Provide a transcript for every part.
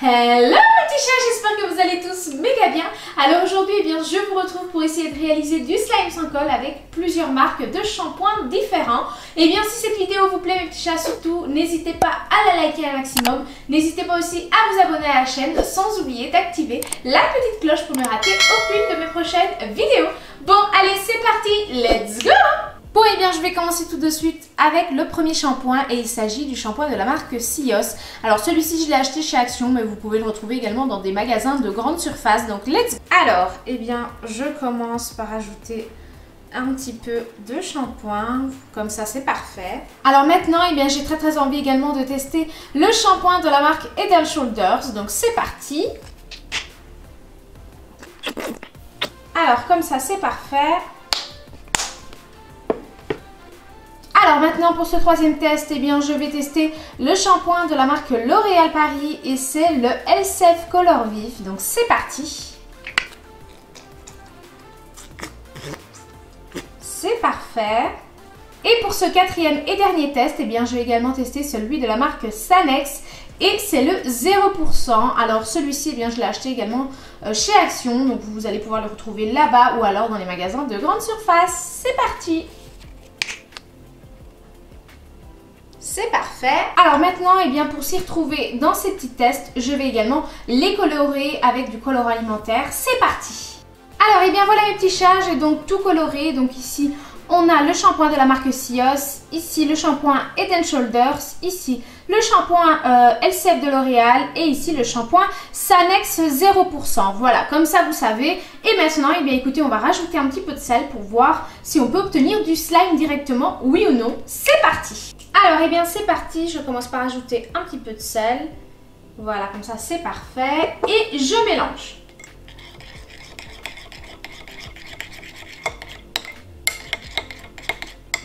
Hello mes petits chats, j'espère que vous allez tous méga bien. Alors aujourd'hui, je vous retrouve pour essayer de réaliser du slime sans colle avec plusieurs marques de shampoings différents. Et bien si cette vidéo vous plaît mes petits chats, surtout n'hésitez pas à la liker un maximum. N'hésitez pas aussi à vous abonner à la chaîne sans oublier d'activer la petite cloche pour ne rater aucune de mes prochaines vidéos. Bon allez c'est parti, let's go! Bon et bien je vais commencer tout de suite avec le premier shampoing et il s'agit du shampoing de la marque Sios. Alors celui-ci je l'ai acheté chez Action mais vous pouvez le retrouver également dans des magasins de grande surface, donc let's go. Alors et bien je commence par ajouter un petit peu de shampoing, comme ça c'est parfait. Alors maintenant et bien j'ai très envie également de tester le shampoing de la marque Head & Shoulders, donc c'est parti. Alors comme ça c'est parfait. Alors maintenant pour ce troisième test, eh bien je vais tester le shampoing de la marque L'Oréal Paris et c'est le Elseve Color Vif. Donc c'est parti. C'est parfait. Et pour ce quatrième et dernier test, eh bien je vais également tester celui de la marque Sanex et c'est le 0%. Alors celui-ci, eh bien je l'ai acheté également chez Action, donc vous allez pouvoir le retrouver là-bas ou alors dans les magasins de grande surface. C'est parti. C'est parfait. Alors maintenant, eh bien, pour s'y retrouver dans ces petits tests, je vais également les colorer avec du colorant alimentaire. C'est parti. Alors, eh bien voilà mes petits chats, j'ai donc tout coloré. Donc ici, on a le shampoing de la marque Sios, ici le shampoing Head & Shoulders, ici le shampoing Elseve de L'Oréal et ici le shampoing Sanex 0%. Voilà, comme ça vous savez. Et maintenant, eh bien écoutez, on va rajouter un petit peu de sel pour voir si on peut obtenir du slime directement, oui ou non. C'est parti. Alors, eh bien c'est parti, je commence par ajouter un petit peu de sel. Voilà, comme ça c'est parfait. Et je mélange.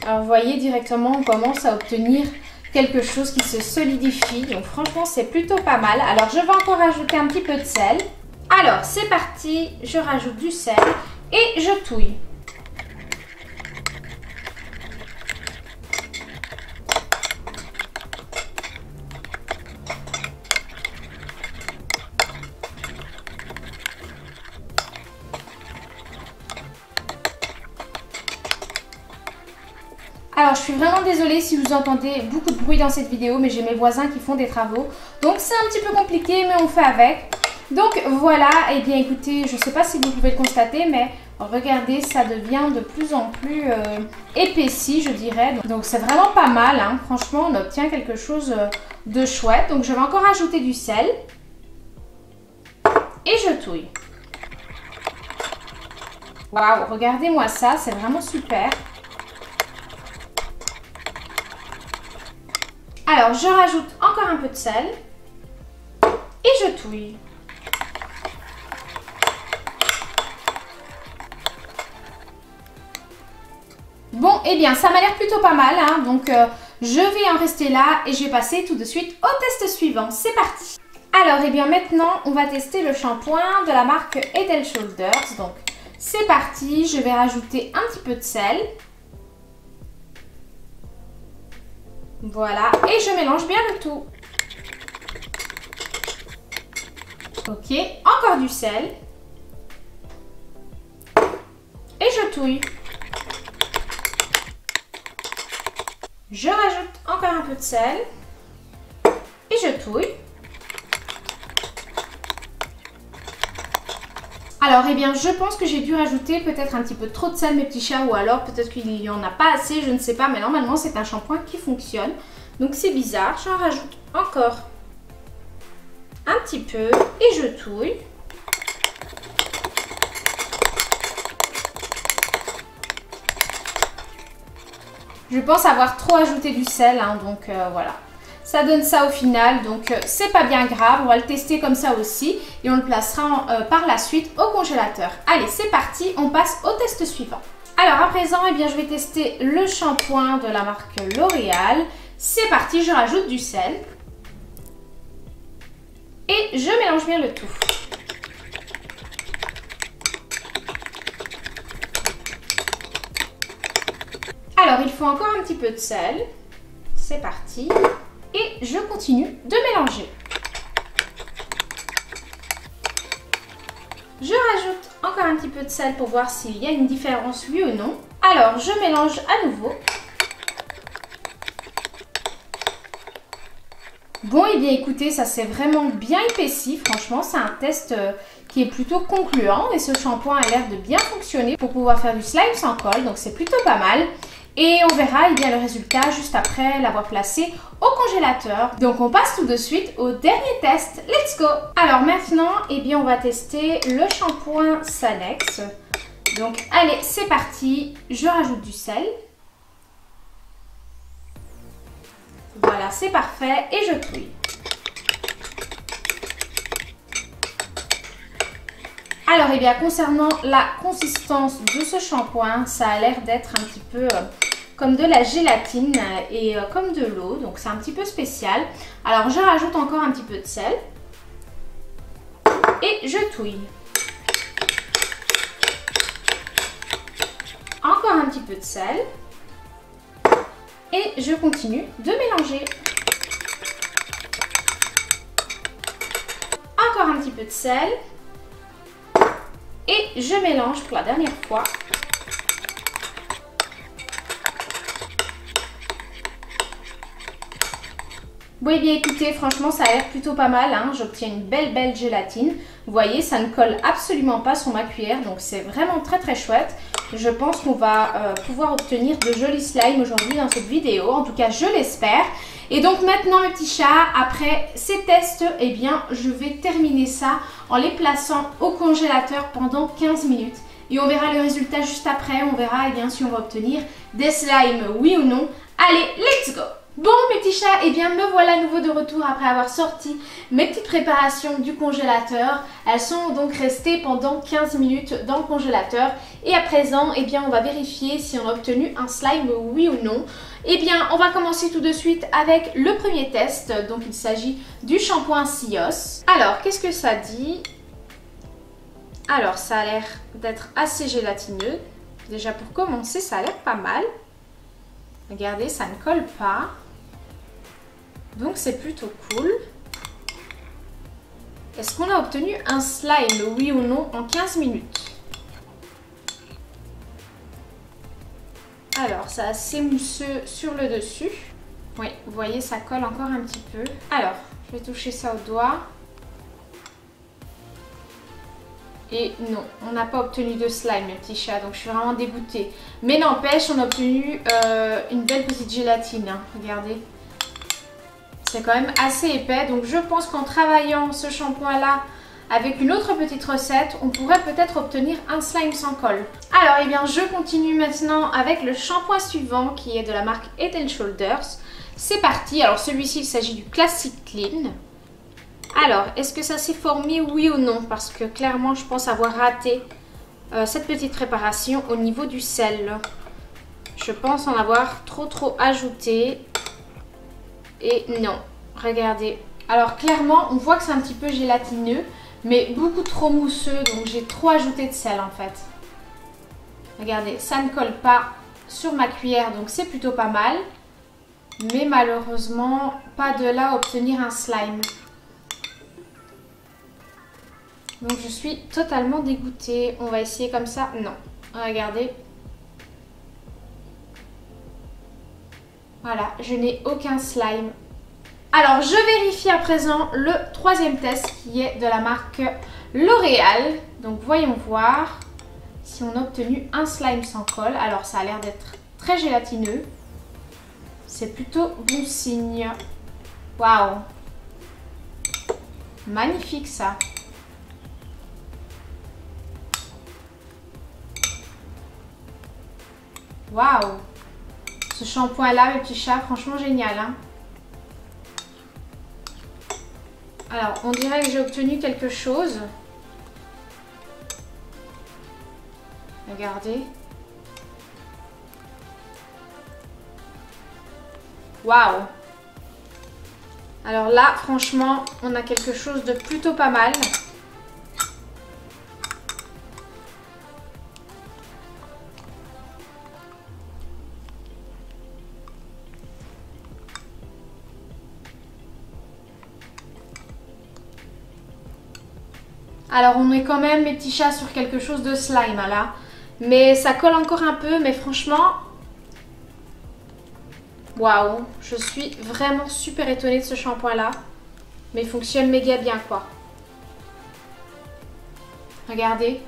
Alors vous voyez directement on commence à obtenir quelque chose qui se solidifie. Donc franchement c'est plutôt pas mal. Alors je vais encore rajouter un petit peu de sel. Alors c'est parti, je rajoute du sel et je touille. Alors je suis vraiment désolée si vous entendez beaucoup de bruit dans cette vidéo, mais j'ai mes voisins qui font des travaux. Donc c'est un petit peu compliqué, mais on fait avec. Donc voilà, et bien écoutez, je ne sais pas si vous pouvez le constater, mais regardez, ça devient de plus en plus épaissi, je dirais. Donc c'est vraiment pas mal, hein. Franchement on obtient quelque chose de chouette. Donc je vais encore ajouter du sel. Et je touille. Waouh, regardez-moi ça, c'est vraiment super. Alors, je rajoute encore un peu de sel et je touille. Bon, eh bien, ça m'a l'air plutôt pas mal, hein, donc je vais en rester là et je vais passer tout de suite au test suivant. C'est parti. Alors, eh bien, maintenant, on va tester le shampoing de la marque Head & Shoulders. Donc, c'est parti. Je vais rajouter un petit peu de sel. Voilà, et je mélange bien le tout. Ok, encore du sel. Et je touille. Je rajoute encore un peu de sel. Et je touille. Alors, eh bien, je pense que j'ai dû rajouter peut-être un petit peu trop de sel, mes petits chats, ou alors peut-être qu'il n'y en a pas assez, je ne sais pas, mais normalement, c'est un shampoing qui fonctionne. Donc, c'est bizarre. J'en rajoute encore un petit peu et je touille. Je pense avoir trop ajouté du sel, hein, donc voilà. Ça donne ça au final, donc c'est pas bien grave. On va le tester comme ça aussi et on le placera par la suite au congélateur. Allez, c'est parti, on passe au test suivant. Alors à présent, eh bien, je vais tester le shampoing de la marque L'Oréal. C'est parti, je rajoute du sel et je mélange bien le tout. Alors il faut encore un petit peu de sel. C'est parti. Et je continue de mélanger. Je rajoute encore un petit peu de sel pour voir s'il y a une différence, oui ou non. Alors, je mélange à nouveau. Bon, et bien écoutez, ça s'est vraiment bien épaissi. Franchement, c'est un test qui est plutôt concluant. Et ce shampoing a l'air de bien fonctionner pour pouvoir faire du slime sans colle. Donc, c'est plutôt pas mal. Et on verra le résultat juste après l'avoir placé au congélateur. Donc, on passe tout de suite au dernier test. Let's go! Alors maintenant, on va tester le shampoing Sanex. Donc, allez, c'est parti. Je rajoute du sel. Voilà, c'est parfait et je touille. Alors, concernant la consistance de ce shampoing, ça a l'air d'être un petit peu comme de la gélatine et comme de l'eau. Donc, c'est un petit peu spécial. Alors, je rajoute encore un petit peu de sel et je touille. Encore un petit peu de sel. Et je continue de mélanger. Encore un petit peu de sel. Et je mélange pour la dernière fois. Bon, écoutez, franchement, ça a l'air plutôt pas mal. Hein. J'obtiens une belle gélatine. Vous voyez, ça ne colle absolument pas sur ma cuillère. Donc, c'est vraiment très chouette. Je pense qu'on va pouvoir obtenir de jolis slimes aujourd'hui dans cette vidéo. En tout cas, je l'espère. Et donc maintenant, mes petits chats, après ces tests, je vais terminer ça en les plaçant au congélateur pendant 15 minutes. Et on verra le résultat juste après. On verra si on va obtenir des slimes, oui ou non. Allez, let's go! Bon, mes petits chats, me voilà à nouveau de retour après avoir sorti mes petites préparations du congélateur. Elles sont donc restées pendant 15 minutes dans le congélateur. Et à présent, on va vérifier si on a obtenu un slime, oui ou non. On va commencer tout de suite avec le premier test. Donc, il s'agit du shampoing Sios. Alors, qu'est-ce que ça dit? Alors, ça a l'air d'être assez gélatineux. Déjà, pour commencer, ça a l'air pas mal. Regardez, ça ne colle pas. Donc, c'est plutôt cool. Est-ce qu'on a obtenu un slime, oui ou non, en 15 minutes? Alors, c'est assez mousseux sur le dessus. Oui, vous voyez, ça colle encore un petit peu. Alors, je vais toucher ça au doigt. Et non, on n'a pas obtenu de slime, mes petits chats, donc je suis vraiment dégoûtée. Mais n'empêche, on a obtenu une belle petite gélatine, hein. Regardez. C'est quand même assez épais, donc je pense qu'en travaillant ce shampoing-là avec une autre petite recette, on pourrait peut-être obtenir un slime sans colle. Alors, je continue maintenant avec le shampoing suivant qui est de la marque Head & Shoulders. C'est parti. Alors, celui-ci, il s'agit du Classic Clean. Alors, est-ce que ça s'est formé, oui ou non? Parce que clairement, je pense avoir raté cette petite préparation au niveau du sel. Je pense en avoir trop ajouté. Et non, regardez. Alors, clairement, on voit que c'est un petit peu gélatineux, mais beaucoup trop mousseux. Donc, j'ai trop ajouté de sel, en fait. Regardez, ça ne colle pas sur ma cuillère, donc c'est plutôt pas mal. Mais malheureusement, pas de là à obtenir un slime. Donc je suis totalement dégoûtée. On va essayer comme ça. Non. Regardez. Voilà, je n'ai aucun slime. Alors je vérifie à présent le troisième test qui est de la marque L'Oréal. Donc voyons voir si on a obtenu un slime sans colle. Alors ça a l'air d'être très gélatineux. C'est plutôt bon signe. Waouh. Magnifique ça. Waouh! Ce shampoing-là, mes petits chats, franchement génial. Hein? Alors, on dirait que j'ai obtenu quelque chose. Regardez. Waouh! Alors là, franchement, on a quelque chose de plutôt pas mal. Alors on est quand même, mes petits chats, sur quelque chose de slime là. Mais ça colle encore un peu, mais franchement... Waouh, je suis vraiment super étonnée de ce shampoing là. Mais il fonctionne méga bien quoi. Regardez.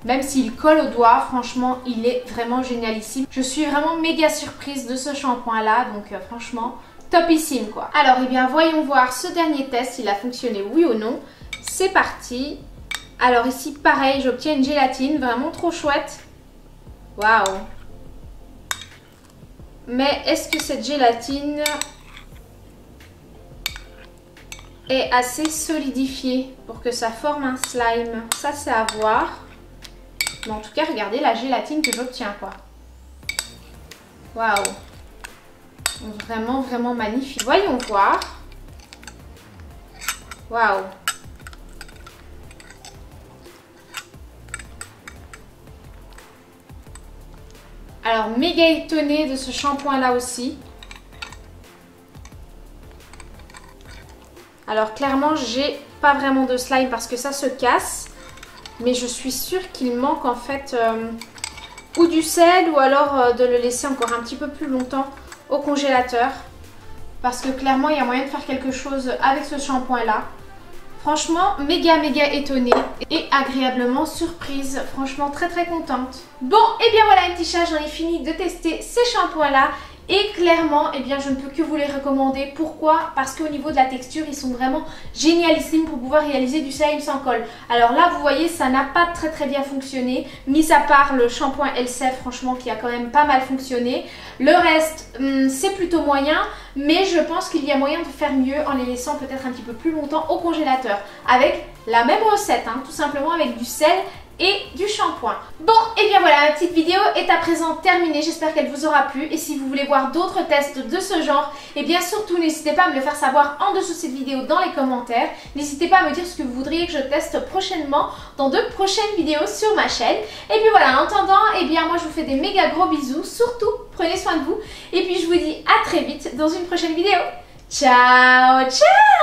Même s'il colle au doigt, franchement, il est vraiment génialissime. Je suis vraiment méga surprise de ce shampoing là, donc franchement, topissime quoi. Alors, eh bien, voyons voir ce dernier test, s'il a fonctionné oui ou non. C'est parti. Alors ici, pareil, j'obtiens une gélatine, vraiment trop chouette. Waouh. Mais est-ce que cette gélatine est assez solidifiée pour que ça forme un slime? Ça, c'est à voir. Mais en tout cas, regardez la gélatine que j'obtiens, quoi. Waouh. Vraiment, vraiment magnifique. Voyons voir. Waouh. Alors, méga étonnée de ce shampoing là aussi. Alors, clairement, j'ai pas vraiment de slime parce que ça se casse. Mais je suis sûre qu'il manque en fait ou du sel ou alors de le laisser encore un petit peu plus longtemps au congélateur. Parce que clairement, il y a moyen de faire quelque chose avec ce shampoing là. Franchement, méga étonnée et agréablement surprise. Franchement, très contente. Bon, et bien voilà, les petits chats, j'en ai fini de tester ces shampoings là. Et clairement, eh bien, je ne peux que vous les recommander. Pourquoi? Parce qu'au niveau de la texture, ils sont vraiment génialissimes pour pouvoir réaliser du slime sans colle. Alors là, vous voyez, ça n'a pas très bien fonctionné. Mis à part le shampoing LCF, franchement, qui a quand même pas mal fonctionné. Le reste, c'est plutôt moyen. Mais je pense qu'il y a moyen de faire mieux en les laissant peut-être un petit peu plus longtemps au congélateur. Avec la même recette, hein, tout simplement avec du sel et du shampoing. Bon, et bien voilà, ma petite vidéo est à présent terminée. J'espère qu'elle vous aura plu. Et si vous voulez voir d'autres tests de ce genre, et bien surtout n'hésitez pas à me le faire savoir en dessous de cette vidéo dans les commentaires. N'hésitez pas à me dire ce que vous voudriez que je teste prochainement dans de prochaines vidéos sur ma chaîne. Et puis voilà, en attendant, et bien moi je vous fais des méga gros bisous. Surtout, prenez soin de vous. Et puis je vous dis à très vite dans une prochaine vidéo. Ciao, ciao!